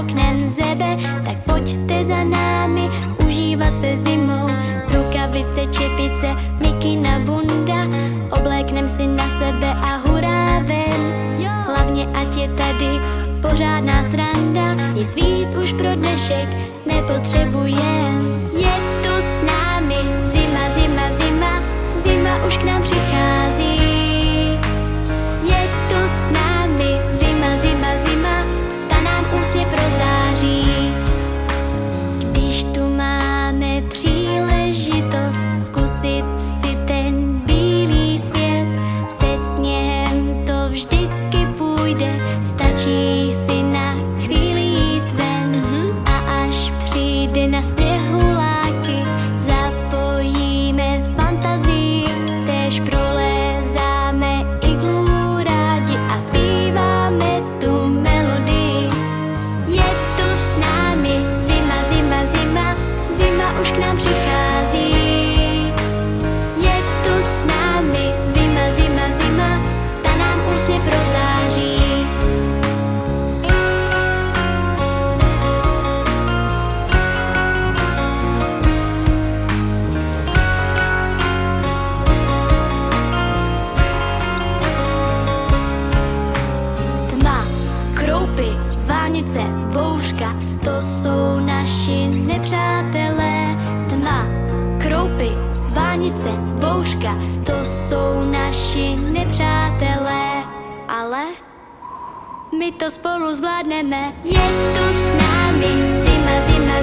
oknem zebe, tak pojďte za námi užívat se zimou. Rukavice, čepice, mikina, bunda, obléknem si na sebe a hurá ven. Hlavně ať je tady pořádná sranda, nic víc už pro dnešek nepotřebujem. Je tu s námi zima, zima, zima, zima už k nám přichází. Je tu s námi zima, zima, zima, ta nám úsměv rozáří. Když tu máme příležitost zkusit si ten bílý svět, se sněhem to vždycky půjde, stačí si na chvíli jít ven. A až přijde na sněhuláky, zapojíme fantazii, též prolézáme iglu rádi a zpíváme tu melodii. Je tu s námi zima, zima, zima, zima už k nám přichází. Je tu s námi zima, zima, zima, ta nám úsměv rozáří. Tma, kroupy, vánice, bouřka, to jsou naši nepřátelé. Tma, kroupy, vánice, bouřka, to jsou naši nepřátelé. Ale my to spolu zvládneme. Je tu s námi zima, zima,